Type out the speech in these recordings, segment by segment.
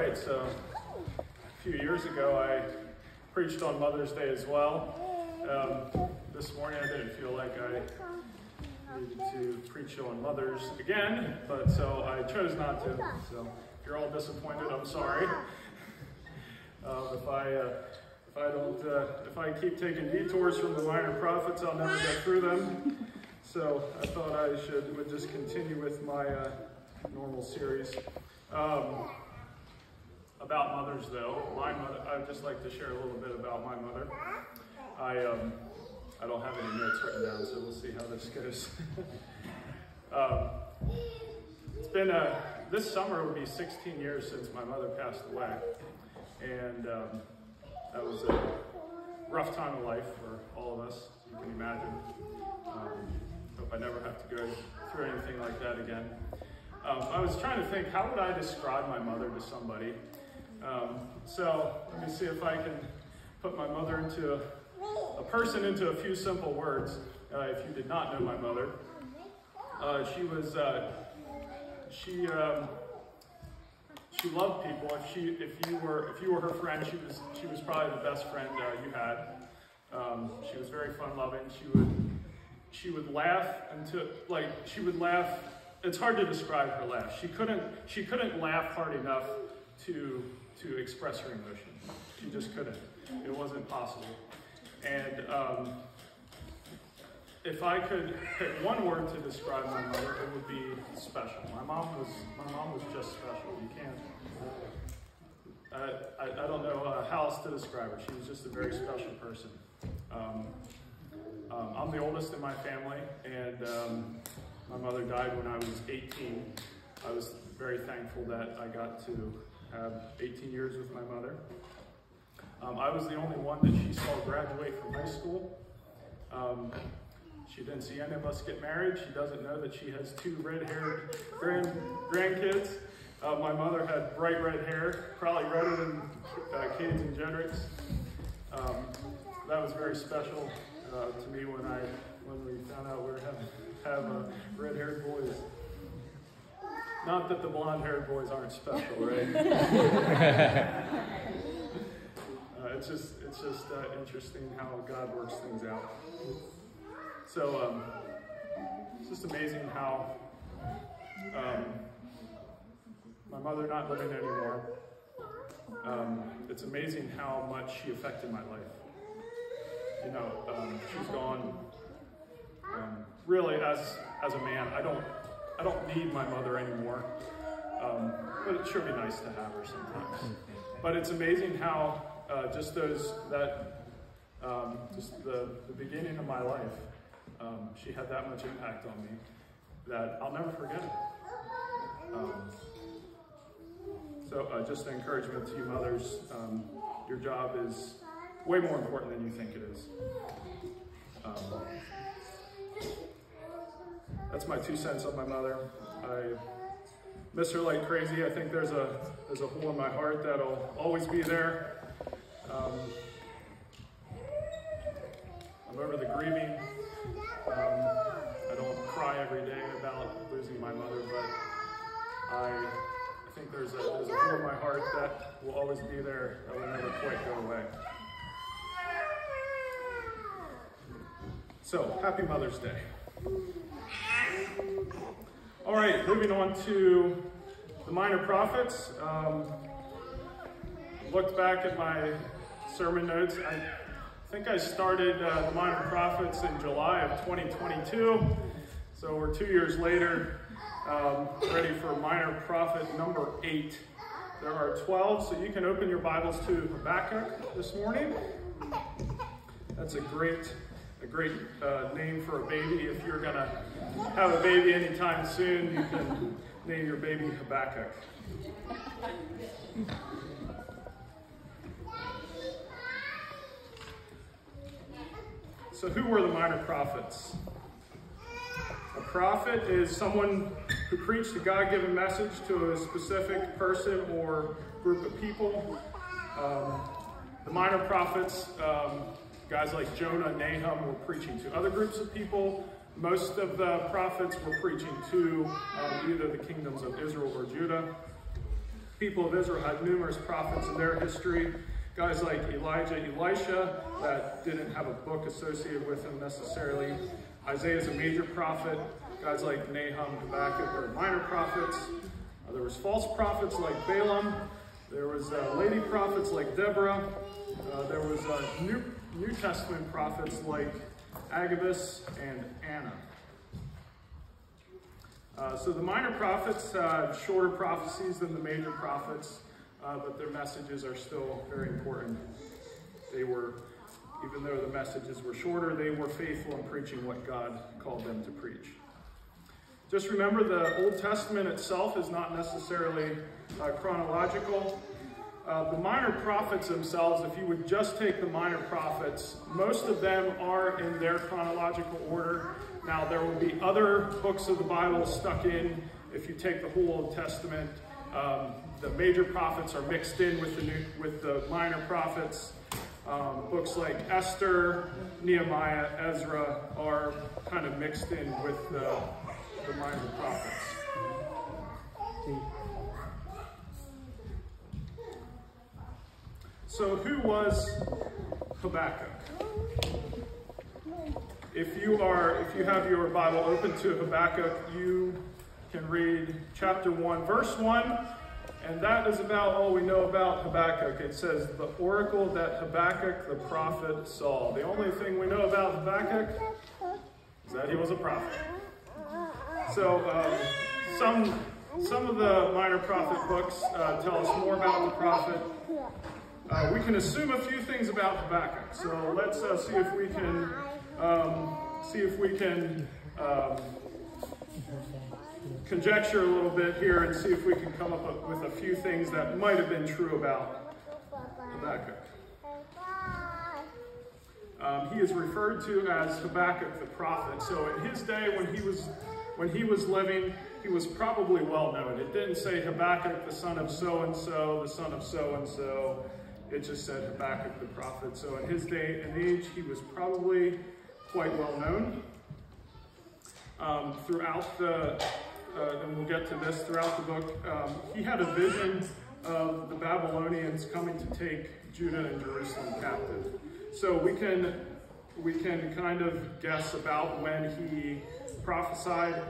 right, so a few years ago I preached on Mother's Day as well. This morning I didn't feel like I needed to preach on mothers again, but so I chose not to. So if you're all disappointed, I'm sorry. If I keep taking detours from the minor prophets, I'll never get through them. So I thought I would just continue with my normal series. About mothers, though, my mother, I'd just like to share a little bit about my mother. I don't have any notes written down, so we'll see how this goes. It's been this summer will be 16 years since my mother passed away, and that was a rough time of life for all of us, you can imagine. Hope I never have to go through anything like that again. I was trying to think, how would I describe my mother to somebody? So let me see if I can put my mother into a person into a few simple words. If you did not know my mother, she loved people. If you were her friend, she was probably the best friend you had. She was very fun-loving. She would laugh she would laugh. It's hard to describe her laugh. She couldn't laugh hard enough to express her emotion. She just couldn't. It wasn't possible. And if I could pick one word to describe my mother, it would be special. My mom was just special. You can't. I don't know how else to describe her. She was just a very special person. I'm the oldest in my family, and my mother died when I was 18. I was very thankful that I got to have 18 years with my mother. I was the only one that she saw graduate from high school. She didn't see any of us get married. She doesn't know that she has 2 red-haired grandkids. My mother had bright red hair, probably redder than Katie's and Jedrick's. That was very special to me when we found out we were have red-haired boys. Not that the blonde-haired boys aren't special, right? It's just interesting how God works things out. So it's just amazing how my mother not living anymore. It's amazing how much she affected my life. You know, she's gone. Really, as a man, I don't need my mother anymore. But it sure be nice to have her sometimes. But it's amazing how just the beginning of my life, she had that much impact on me that I'll never forget it. So just an encouragement to you mothers, your job is way more important than you think it is. That's my 2 cents on my mother. I miss her like crazy. I think there's a hole in my heart that'll always be there. I'm over the grieving. I don't cry every day about losing my mother, but I think there's a hole in my heart that will always be there, that will never quite go away. So, happy Mother's Day. All right, moving on to the minor prophets. Looked back at my sermon notes. I think I started the minor prophets in July of 2022. So we're 2 years later, ready for minor prophet number 8. There are 12, so you can open your Bibles to Habakkuk this morning. That's a great name for a baby. If you're gonna have a baby anytime soon, you can name your baby Habakkuk. So who were the minor prophets? A prophet is someone who preached a God-given message to a specific person or group of people. The minor prophets, guys like Jonah and Nahum, were preaching to other groups of people. Most of the prophets were preaching to either the kingdoms of Israel or Judah. people of Israel had numerous prophets in their history. Guys like Elijah, Elisha, that didn't have a book associated with him necessarily. Isaiah's a major prophet. Guys like Nahum, Habakkuk are minor prophets. There was false prophets like Balaam. There was lady prophets like Deborah. There was New Testament prophets like Agabus and Anna. So the minor prophets had shorter prophecies than the major prophets, but their messages are still very important. They were, even though the messages were shorter, they were faithful in preaching what God called them to preach. Just remember, the Old Testament itself is not necessarily chronological. The minor prophets themselves, if you would just take the minor prophets, most of them are in their chronological order. Now, there will be other books of the Bible stuck in. If you take the whole Old Testament, the major prophets are mixed in with the minor prophets. Books like Esther, Nehemiah, Ezra are kind of mixed in with the minor prophets. So who was Habakkuk? If you have your Bible open to Habakkuk, you can read chapter 1, verse 1, and that is about all we know about Habakkuk. It says, the oracle that Habakkuk the prophet saw. The only thing we know about Habakkuk is that he was a prophet. So some of the minor prophet books tell us more about the prophet. We can assume a few things about Habakkuk. So let's see if we can conjecture a little bit here and see if we can come up with a few things that might have been true about Habakkuk. He is referred to as Habakkuk the prophet. So in his day, when he was living, he was probably well known. It didn't say Habakkuk the son of so-and-so, the son of so-and-so. It just said Habakkuk the prophet. So in his day and age, he was probably quite well known. And we'll get to this throughout the book, he had a vision of the Babylonians coming to take Judah and Jerusalem captive. So we can kind of guess about when he prophesied.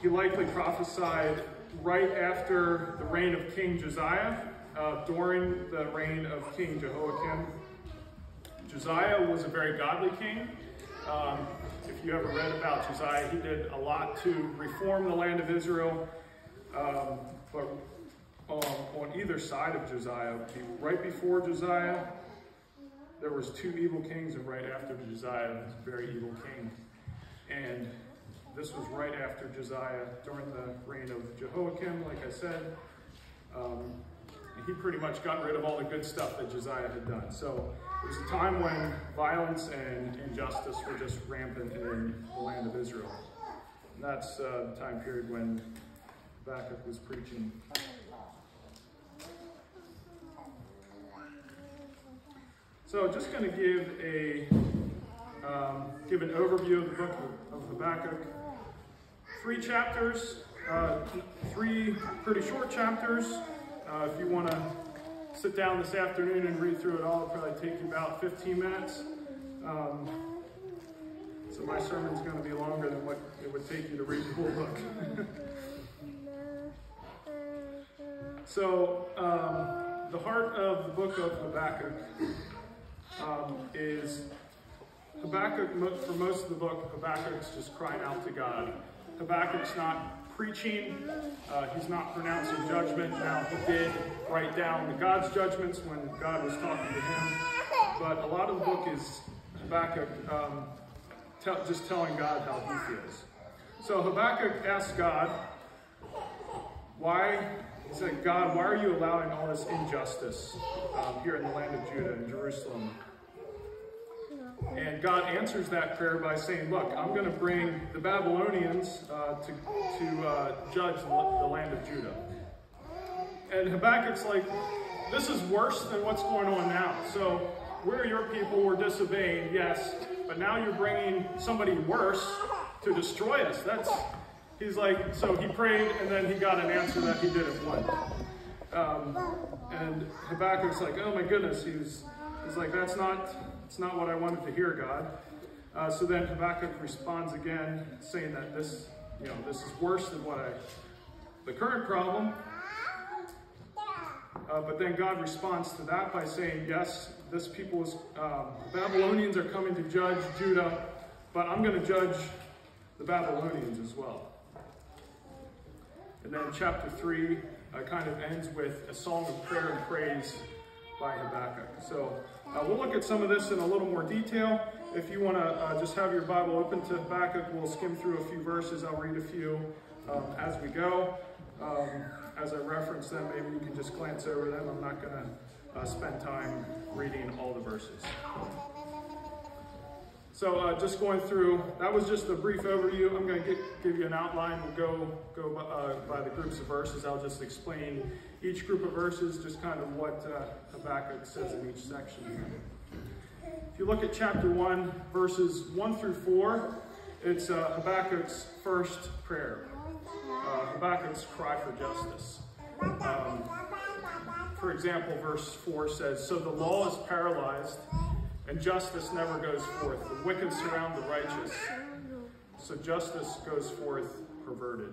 He likely prophesied right after the reign of King Josiah, during the reign of King Jehoiakim. Josiah was a very godly king. If you ever read about Josiah, he did a lot to reform the land of Israel. But on either side of Josiah, right before Josiah, there was two evil kings, and right after Josiah, was a very evil king. And this was right after Josiah, during the reign of Jehoiakim, like I said. He pretty much got rid of all the good stuff that Josiah had done. So it was a time when violence and injustice were just rampant in the land of Israel. And that's the time period when Habakkuk was preaching. So just going to give an overview of the book of Habakkuk. 3 chapters, 3 pretty short chapters. If you want to sit down this afternoon and read through it all, it'll probably take you about 15 minutes. So my sermon's going to be longer than what it would take you to read the whole book. So the heart of the book of Habakkuk is Habakkuk. For most of the book, Habakkuk's just crying out to God. Habakkuk's not preaching, he's not pronouncing judgment. Now, he did write down God's judgments when God was talking to him, but a lot of the book is Habakkuk just telling God how he feels. So Habakkuk asked God, he said, God, why are you allowing all this injustice here in the land of Judah and Jerusalem? And God answers that prayer by saying, look, I'm going to bring the Babylonians to judge the land of Judah. And Habakkuk's like, this is worse than what's going on now. So we're your people, we're disobeying, yes, but now you're bringing somebody worse to destroy us. he's like, so he prayed, and then he got an answer that he didn't want. And Habakkuk's like, oh my goodness, he's like, it's not what I wanted to hear, God. So then Habakkuk responds again, saying that this is worse than the current problem. But then God responds to that by saying, yes, this people is, Babylonians are coming to judge Judah, but I'm going to judge the Babylonians as well. And then chapter 3 kind of ends with a song of prayer and praise by Habakkuk. So we'll look at some of this in a little more detail. If you want to just have your Bible open to Habakkuk, we'll skim through a few verses. I'll read a few as we go. As I reference them, maybe you can just glance over them. I'm not going to spend time reading all the verses. So just going through, that was just a brief overview. I'm going to give you an outline. We'll go by the groups of verses. I'll just explain each group of verses, just kind of what Habakkuk says in each section. If you look at chapter 1, verses 1 through 4, it's Habakkuk's first prayer. Habakkuk's cry for justice. For example, verse 4 says, so the law is paralyzed, and justice never goes forth. The wicked surround the righteous, so justice goes forth perverted.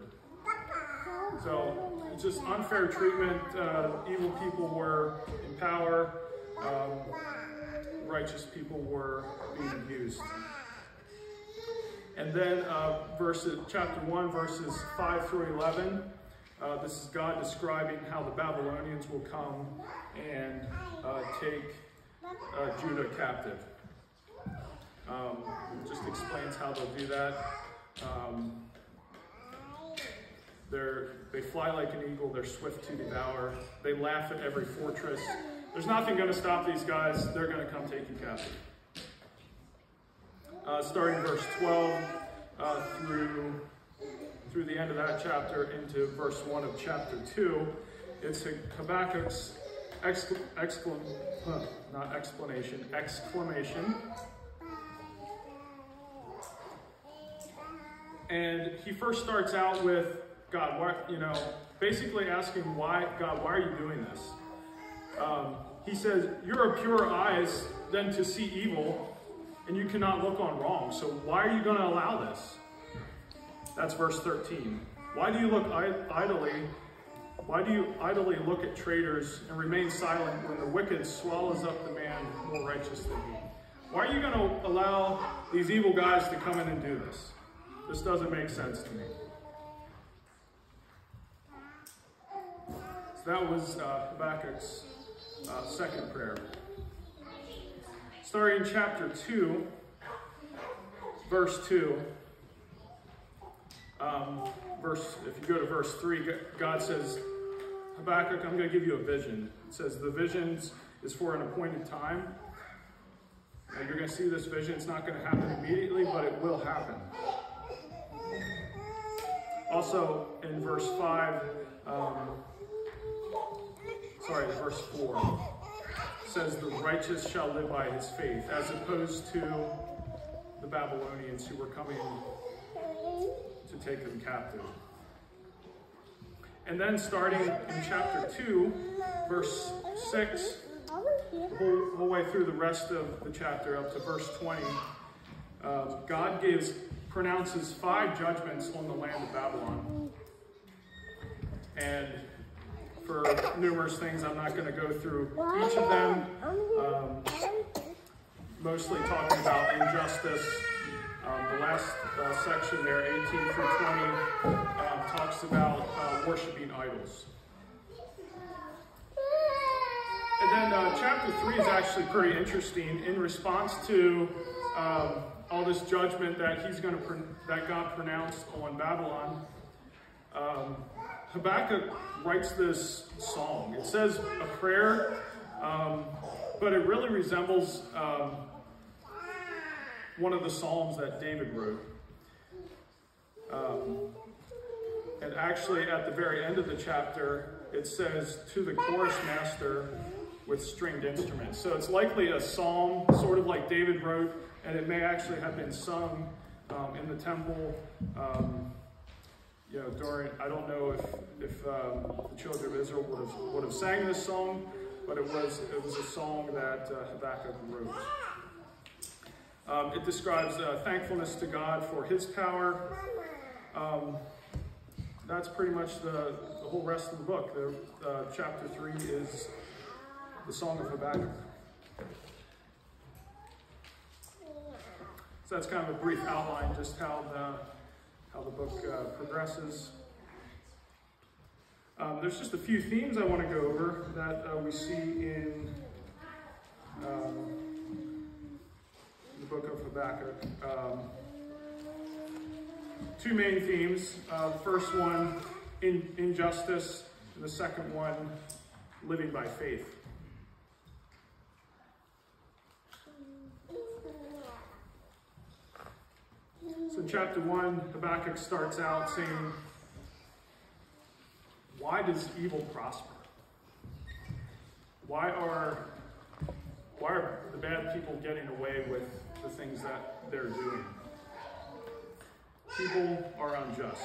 So, just unfair treatment. Evil people were in power. Righteous people were being abused. And then chapter 1, verses 5 through 11. This is God describing how the Babylonians will come and take Judah captive. Just explains how they'll do that. They fly like an eagle. They're swift to devour. They laugh at every fortress. There's nothing going to stop these guys. They're going to come take you captive. Starting verse 12 through the end of that chapter into verse 1 of chapter 2, it's Habakkuk's exclamation. And he first starts out with, God, why, basically asking God, why are you doing this? He says, you're of purer eyes than to see evil, and you cannot look on wrong. So why are you going to allow this? That's verse 13. Why do you idly look at traitors and remain silent when the wicked swallows up the man more righteous than he? Why are you going to allow these evil guys to come in and do this? This doesn't make sense to me. So that was Habakkuk's second prayer. Starting in chapter 2, verse 2. If you go to verse 3, God says, Habakkuk, I'm going to give you a vision. It says the vision is for an appointed time. Now, you're going to see this vision. It's not going to happen immediately, but it will happen. Also, in verse 5, verse 4, it says the righteous shall live by his faith, as opposed to the Babylonians who were coming to take them captive. And then starting in chapter 2, verse 6, the whole way through the rest of the chapter up to verse 20, God pronounces 5 judgments on the land of Babylon. And for numerous things, I'm not going to go through each of them. Mostly talking about injustice. The last section there, 18 through 20, talks about worshiping idols. And then chapter 3 is actually pretty interesting. In response to all this judgment that God pronounced on Babylon, Habakkuk writes this song. It says a prayer, but it really resembles one of the Psalms that David wrote. And actually at the very end of the chapter, it says, to the chorus master with stringed instruments. So it's likely a psalm, sort of like David wrote, and it may actually have been sung in the temple I don't know if the children of Israel would have sang this song, but it was a song that Habakkuk wrote. It describes thankfulness to God for his power. That's pretty much the whole rest of the book. Chapter 3 is the Song of Habakkuk. So that's kind of a brief outline, just how the book progresses. There's just a few themes I want to go over that we see in the book of Habakkuk. Two main themes. The first one, injustice, and the second one, living by faith. So in chapter 1, Habakkuk starts out saying, why does evil prosper? Why are the bad people getting away with the things that they're doing? People are unjust.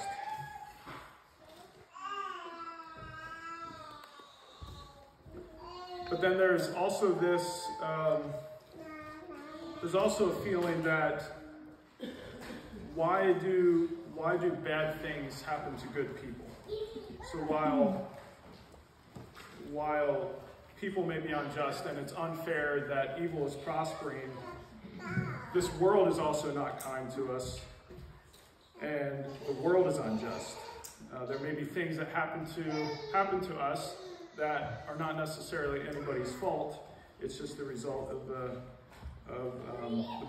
But then there's also this, there's also a feeling that why do bad things happen to good people? So while people may be unjust and it's unfair that evil is prospering, this world is also not kind to us, and the world is unjust. There may be things that happen to us that are not necessarily anybody's fault. It's just the result of the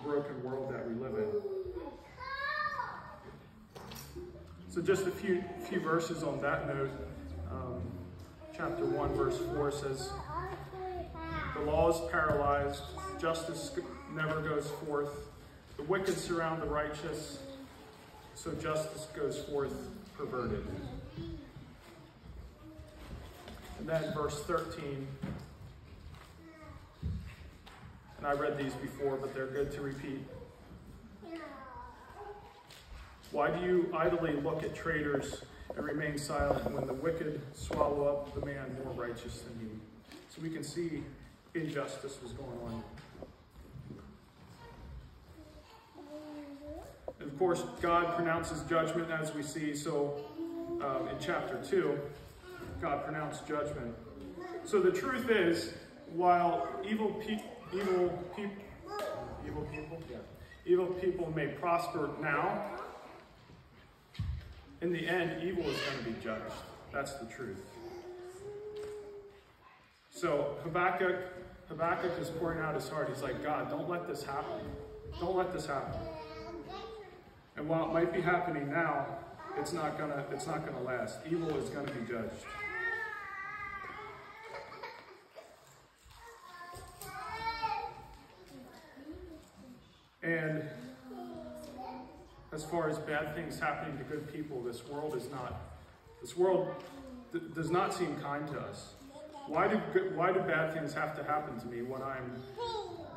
broken world that we live in. So just a few verses on that note. Chapter 1, verse 4 says, the law is paralyzed, justice never goes forth. The wicked surround the righteous, so justice goes forth perverted. And then verse 13, and I read these before, but they're good to repeat. Why do you idly look at traitors and remain silent when the wicked swallow up the man more righteous than you? So we can see injustice was going on. And of course, God pronounces judgment, as we see. So in chapter 2, God pronounced judgment. So the truth is, while evil people may prosper now, in the end, evil is going to be judged. That's the truth. So Habakkuk is pouring out his heart. He's like, God, don't let this happen. Don't let this happen. And while it might be happening now, it's not gonna last. Evil is going to be judged. And as far as bad things happening to good people, this world does not seem kind to us. Why do bad things have to happen to me when I'm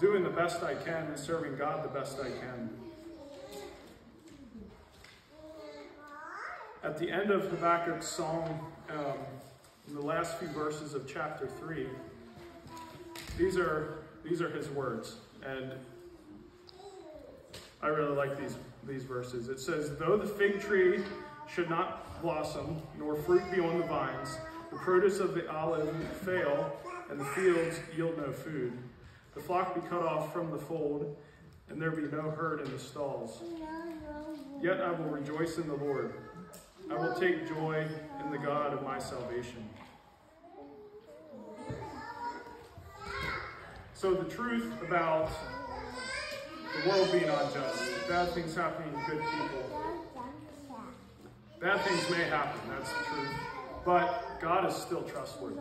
doing the best I can and serving God the best I can? At the end of Habakkuk's song, in the last few verses of chapter 3, these are his words, and I really like these verses. It says, though the fig tree should not blossom, nor fruit be on the vines, the produce of the olive fail, and the fields yield no food, the flock be cut off from the fold, and there be no herd in the stalls. Yet I will rejoice in the Lord. I will take joy in the God of my salvation. So the truth about the world being unjust, bad things happening to good people. Bad things may happen, that's the truth. But God is still trustworthy.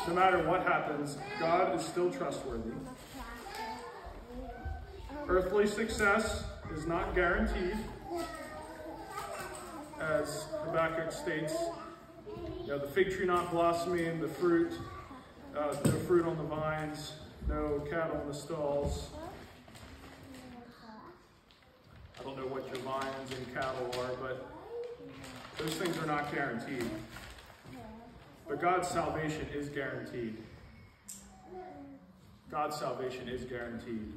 No matter what happens, God is still trustworthy. Earthly success is not guaranteed. As Habakkuk states, the fig tree not blossoming, the fruit, no fruit on the vines, no cattle in the stalls. I don't know what your vines and cattle are, but Those things are not guaranteed. But God's salvation is guaranteed. God's salvation is guaranteed.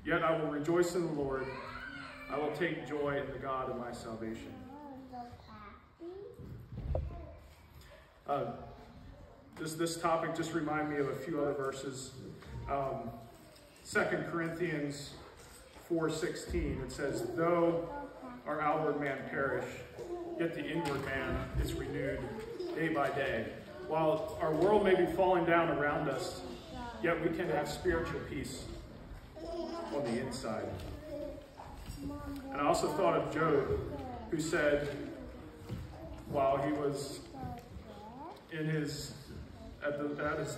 Yet I will rejoice in the Lord. I will take joy in the God of my salvation. This topic just reminded me of a few other verses. 2 Corinthians 4:16, it says, though our outward man perish, yet the inward man is renewed day by day. While our world may be falling down around us, yet we can have spiritual peace on the inside. And I also thought of Job, who said, while he was at his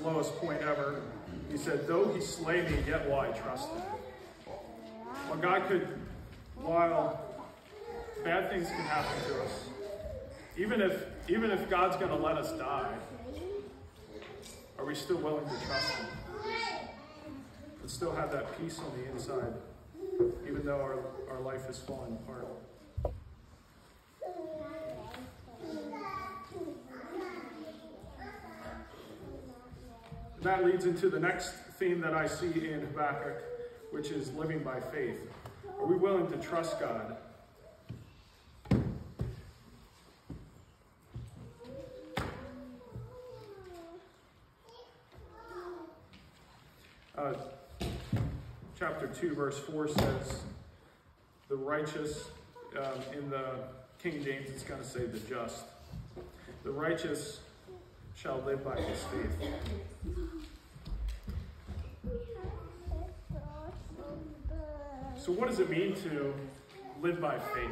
lowest point ever, he said, though he slay me, yet will I trust him. While bad things can happen to us, even if God's going to let us die, are we still willing to trust him? And still have that peace on the inside, even though our life is falling apart. That leads into the next theme that I see in Habakkuk, which is living by faith. Are we willing to trust God? Chapter 2, verse 4 says, the righteous, in the King James it's going to say the just. The righteous shall live by his faith. So what does it mean to live by faith?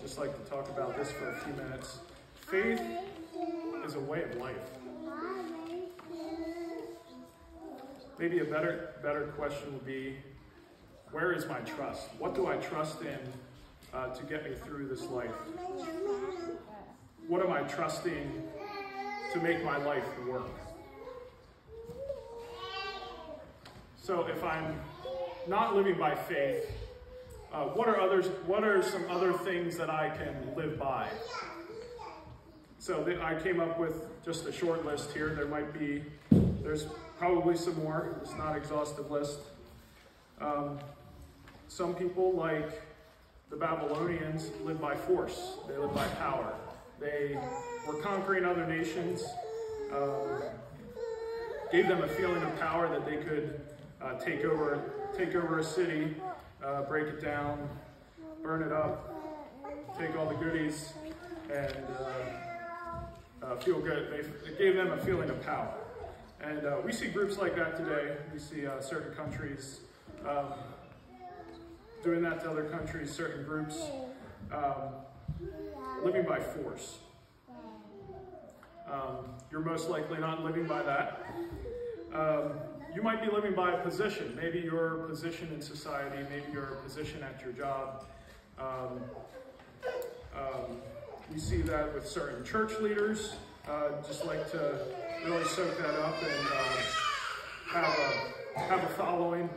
Just like to talk about this for a few minutes. Faith is a way of life. Maybe a better question would be, where is my trust? What do I trust in to get me through this life? What am I trusting to make my life work? So if I'm not living by faith, what are some other things that I can live by? So I came up with just a short list here. There's probably some more. It's not an exhaustive list. Some people, like the Babylonians, live by force. They live by power. They were conquering other nations, gave them a feeling of power that they could take over a city, break it down, burn it up, take all the goodies, and feel good. It gave them a feeling of power. And we see groups like that today. We see certain countries doing that to other countries, certain groups living by force. You're most likely not living by that. You might be living by a position. Maybe your position in society, maybe your position at your job. We see that with certain church leaders. Just like to really soak that up and have a following.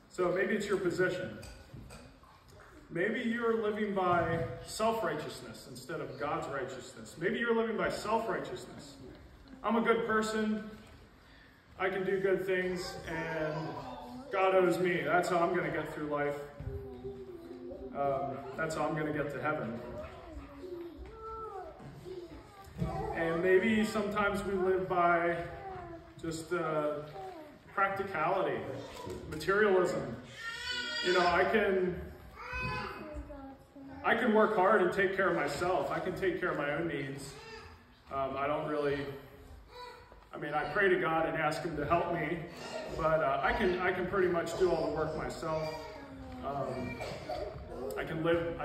So maybe it's your position. Maybe you're living by self-righteousness instead of God's righteousness. Maybe you're living by self-righteousness. I'm a good person. I can do good things, and God owes me. That's how I'm going to get through life. That's how I'm going to get to heaven. And maybe sometimes we live by just practicality, materialism. You know, I can work hard and take care of myself. I can take care of my own needs. I pray to God and ask Him to help me, but I can pretty much do all the work myself. I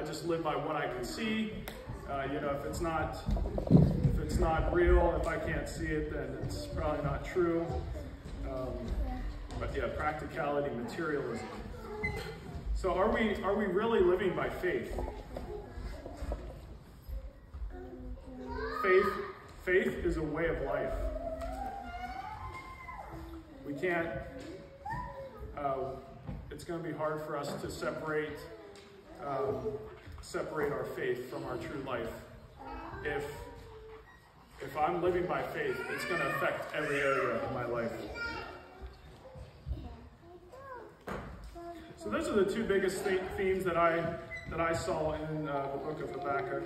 just live by what I can see. If it's not real, if I can't see it, then it's probably not true. But yeah, practicality, materialism. So are we really living by faith? Faith is a way of life. We can't, it's going to be hard for us to separate separate our faith from our true life. If I'm living by faith, it's going to affect every area of my life. So those are the two biggest themes that I saw in the book of Habakkuk.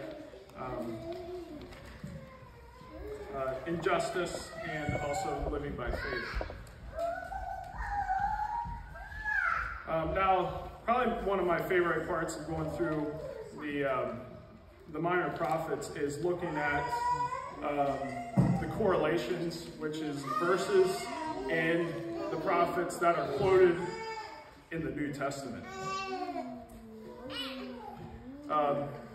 Injustice and also living by faith. Now, probably one of my favorite parts of going through the minor prophets is looking at the correlations, which is verses and the prophets that are quoted in the New Testament.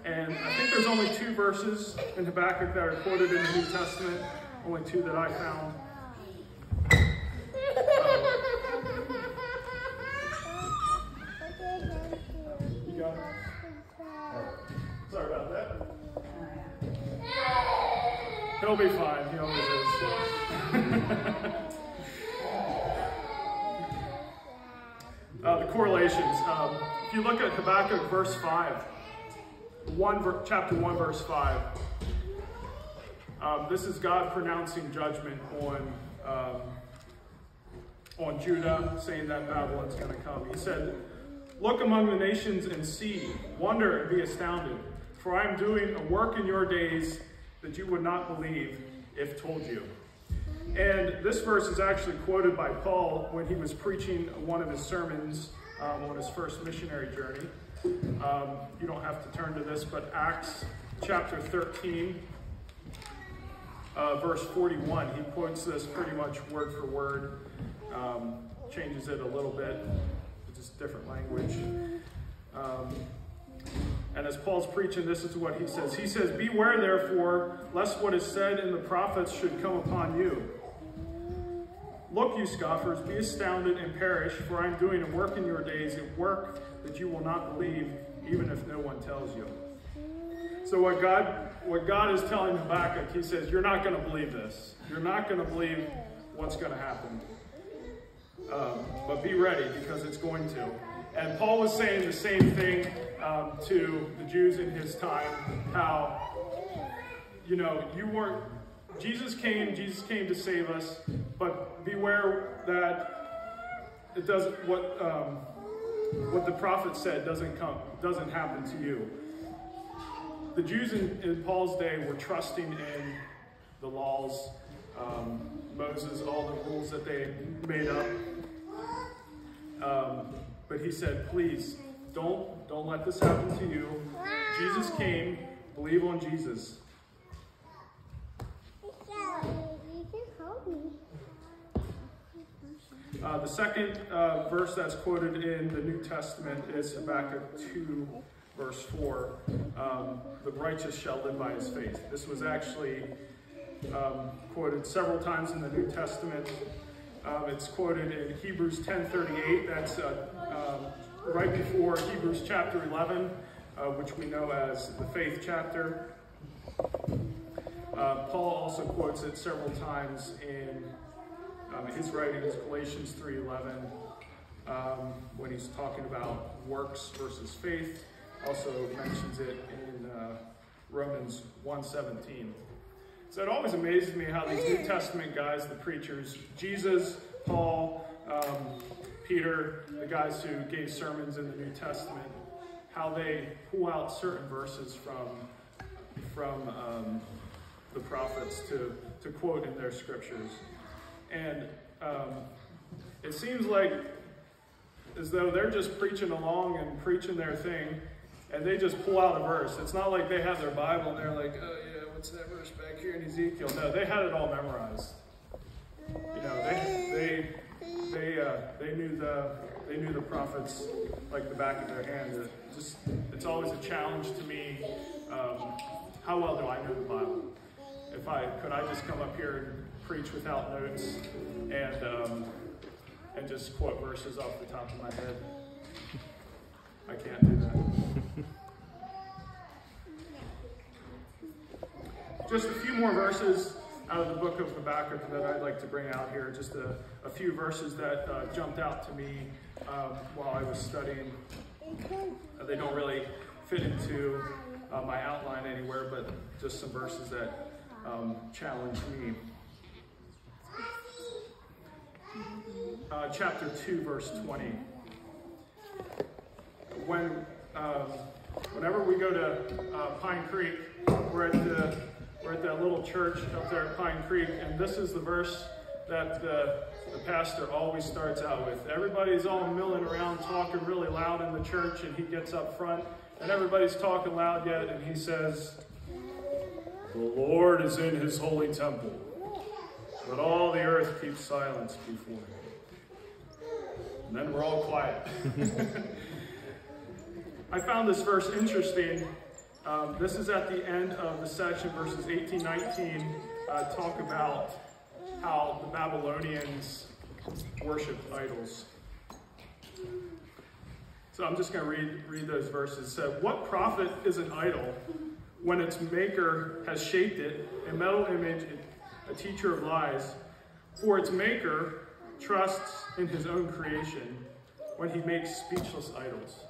And I think there's only 2 verses in Habakkuk that are quoted in the New Testament, only 2 that I found. You got it? Sorry about that. He'll be fine, he always is. The correlations. If you look at Habakkuk verse 5, chapter 1, verse 5. This is God pronouncing judgment on Judah, saying that Babylon's going to come. He said, "Look among the nations and see, wonder and be astounded, for I am doing a work in your days that you would not believe if told you." And this verse is actually quoted by Paul when he was preaching one of his sermons on his first missionary journey. You don't have to turn to this, but Acts chapter 13, verse 41, he quotes this pretty much word for word, changes it a little bit, just different language. And as Paul's preaching, this is what he says. He says, "Beware therefore, lest what is said in the prophets should come upon you. Look, you scoffers, be astounded and perish, for I am doing a work in your days, a work that you will not believe, even if no one tells you." So what God is telling Habakkuk, he says, you're not going to believe this. You're not going to believe what's going to happen. But be ready, because it's going to. And Paul was saying the same thing to the Jews in his time, how, Jesus came to save us, but beware that it doesn't, what the prophet said doesn't happen to you. The Jews in Paul's day were trusting in the laws, Moses, all the rules that they made up. But he said, please, don't let this happen to you. Jesus came, believe on Jesus. The second verse that's quoted in the New Testament is Habakkuk 2, verse 4. The righteous shall live by his faith. This was actually quoted several times in the New Testament. It's quoted in Hebrews 10:38. That's right before Hebrews chapter 11, which we know as the faith chapter. Paul also quotes it several times in his writings, Galatians 3:11, when he's talking about works versus faith. Also mentions it in Romans 1:17. So it always amazes me how these New Testament guys, the preachers, Jesus, Paul, Peter, the guys who gave sermons in the New Testament, how they pull out certain verses from the prophets to quote in their scriptures. And it seems like as though they're just preaching along and preaching their thing, and they just pull out a verse. It's not like they have their Bible and they're like, oh yeah, what's that verse back here in Ezekiel? No, they had it all memorized. They knew the prophets like the back of their hand. It's always a challenge to me. How well do I know the Bible? Could I just come up here and preach without notes and just quote verses off the top of my head? I can't do that. Just a few more verses out of the book of Habakkuk that I'd like to bring out here. Just a few verses that jumped out to me while I was studying They don't really fit into my outline anywhere, but just some verses that challenge me. Chapter 2, verse 20. Whenever we go to Pine Creek, we're at that little church up there at Pine Creek, and this is the verse that the pastor always starts out with. Everybody's all milling around, talking really loud in the church, and he gets up front, and everybody's talking loud yet, and he says, "The Lord is in his holy temple. Let all the earth keep silence before him." And then we're all quiet. I found this verse interesting. This is at the end of the section, verses 18-19, talk about how the Babylonians worshipped idols. So I'm just going to read those verses. It said, "What profit is an idol when its maker has shaped it, a metal image, a teacher of lies? For its maker trusts in his own creation when he makes speechless idols."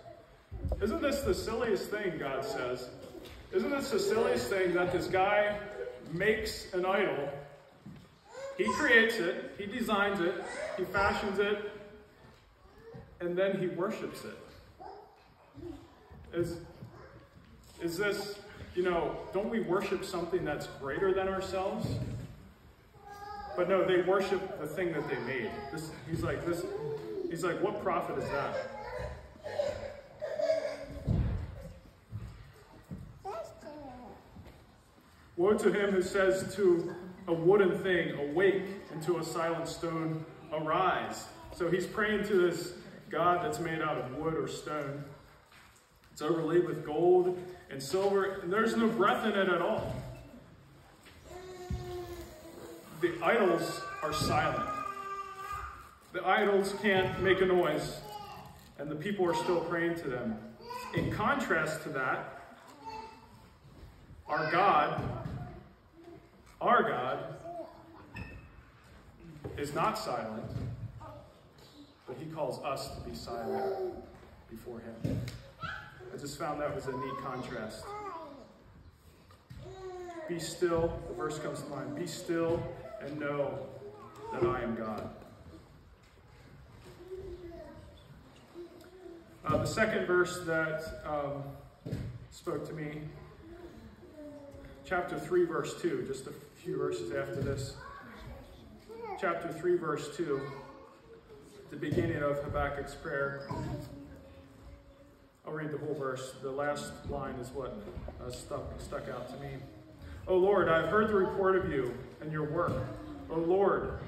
Isn't this the silliest thing, God says? Isn't this the silliest thing that this guy makes an idol? He creates it, he designs it, he fashions it, and then he worships it. Is this, don't we worship something that's greater than ourselves? But no, they worship the thing that they made. He's like, what profit is that? Woe to him who says to a wooden thing, "Awake," and to a silent stone, "Arise." So he's praying to this God that's made out of wood or stone. It's overlaid with gold and silver, and there's no breath in it at all. The idols are silent. The idols can't make a noise, and the people are still praying to them. In contrast to that, our God is not silent, but he calls us to be silent before him. I just found that was a neat contrast. Be still, the verse comes to mind, "Be still and know that I am God." The second verse that spoke to me, chapter 3, verse 2, just a few verses after this. Chapter 3, verse 2, the beginning of Habakkuk's prayer. I'll read the whole verse. The last line is what stuck out to me. "O Lord, I have heard the report of you and your work. O Lord,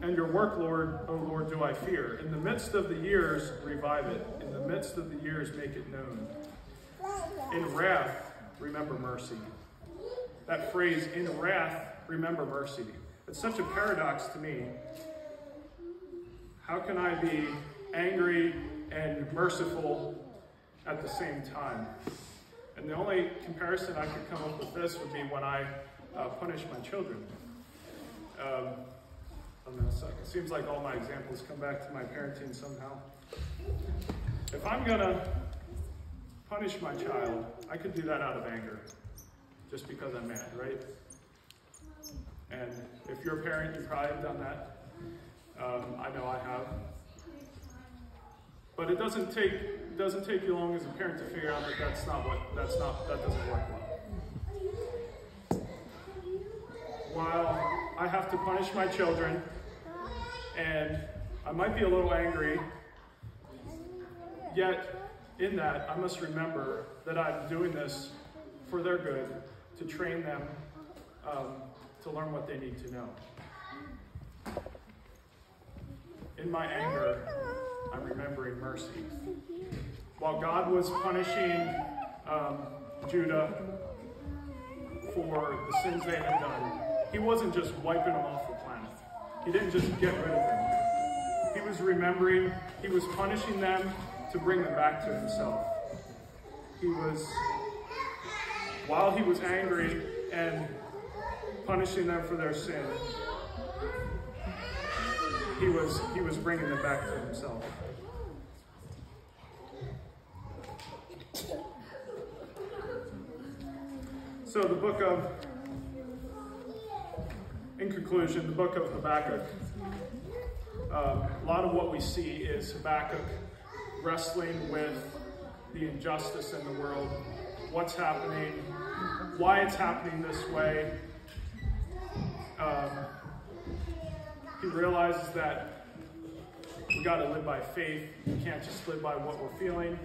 and your work, Lord, O Lord, do I fear. In the midst of the years, revive it. In the midst of the years, make it known. In wrath, remember mercy." That phrase, "in wrath, remember mercy." It's such a paradox to me. How can I be angry and merciful at the same time? And the only comparison I could come up with this would be when I punish my children. I don't know, so it seems like all my examples come back to my parenting somehow. If I'm going to punish my child, I could do that out of anger, just because I'm mad, right? And if you're a parent, you probably have done that. I know I have. But it doesn't take you long as a parent to figure out that that doesn't work well. While I have to punish my children, and I might be a little angry, yet in that I must remember that I'm doing this for their good, to train them to learn what they need to know. In my anger, I'm remembering mercy. While God was punishing Judah for the sins they had done, he wasn't just wiping them off the planet. He didn't just get rid of them. He was remembering, he was punishing them to bring them back to himself. While he was angry and punishing them for their sin, he was bringing them back to himself. So in conclusion, the book of Habakkuk, a lot of what we see is Habakkuk wrestling with the injustice in the world, what's happening, why it's happening this way. He realizes that we got to live by faith. We can't just live by what we're feeling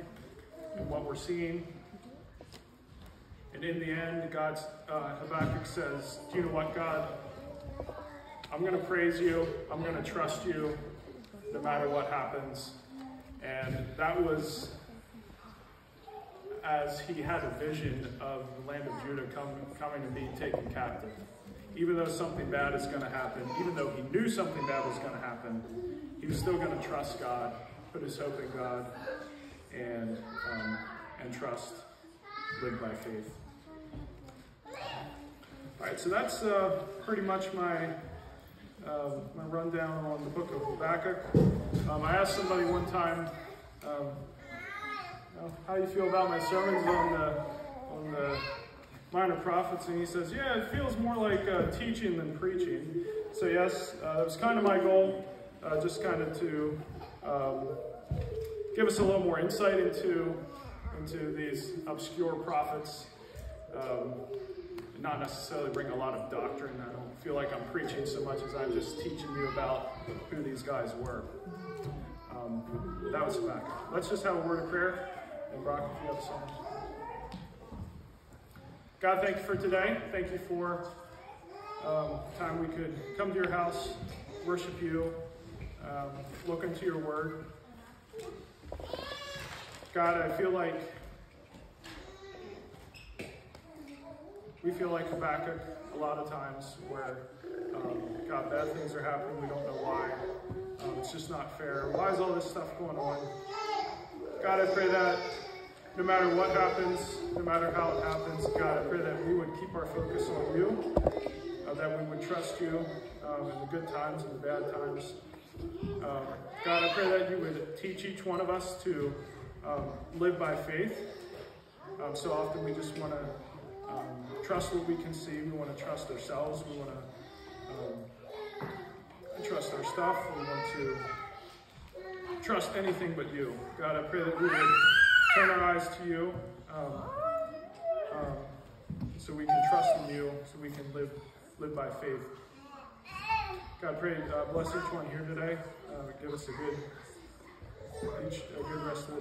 and what we're seeing. And in the end, Habakkuk says, do you know what, God? I'm going to praise you. I'm going to trust you no matter what happens. And that was as he had a vision of the land of Judah coming and being taken captive. Even though something bad is going to happen, even though he knew something bad was going to happen, he was still going to trust God, put his hope in God, and trust, live by faith. All right, so that's pretty much my rundown on the book of Habakkuk. I asked somebody one time, how do you feel about my sermons on the minor prophets? And he says, yeah, it feels more like teaching than preaching. So yes, that was kind of my goal, just kind of to give us a little more insight into these obscure prophets. Not necessarily bring a lot of doctrine. I don't feel like I'm preaching so much as I'm just teaching you about who these guys were. That was Habakkuk. Let's just have a word of prayer. And Brock, if you have something. God, thank you for today. Thank you for time we could come to your house, worship you, look into your word. God, I feel like we feel like Habakkuk a lot of times where, God, bad things are happening. We don't know why. It's just not fair. Why is all this stuff going on? God, I pray that no matter what happens, no matter how it happens, God, I pray that we would keep our focus on you, that we would trust you in the good times and the bad times. God, I pray that you would teach each one of us to live by faith. So often we just want to trust what we can see. We want to trust ourselves. We want to trust our stuff. We want to trust anything but you. God, I pray that we would turn our eyes to you so we can trust in you, so we can live by faith. God, pray, bless each one here today. Give us a good rest of the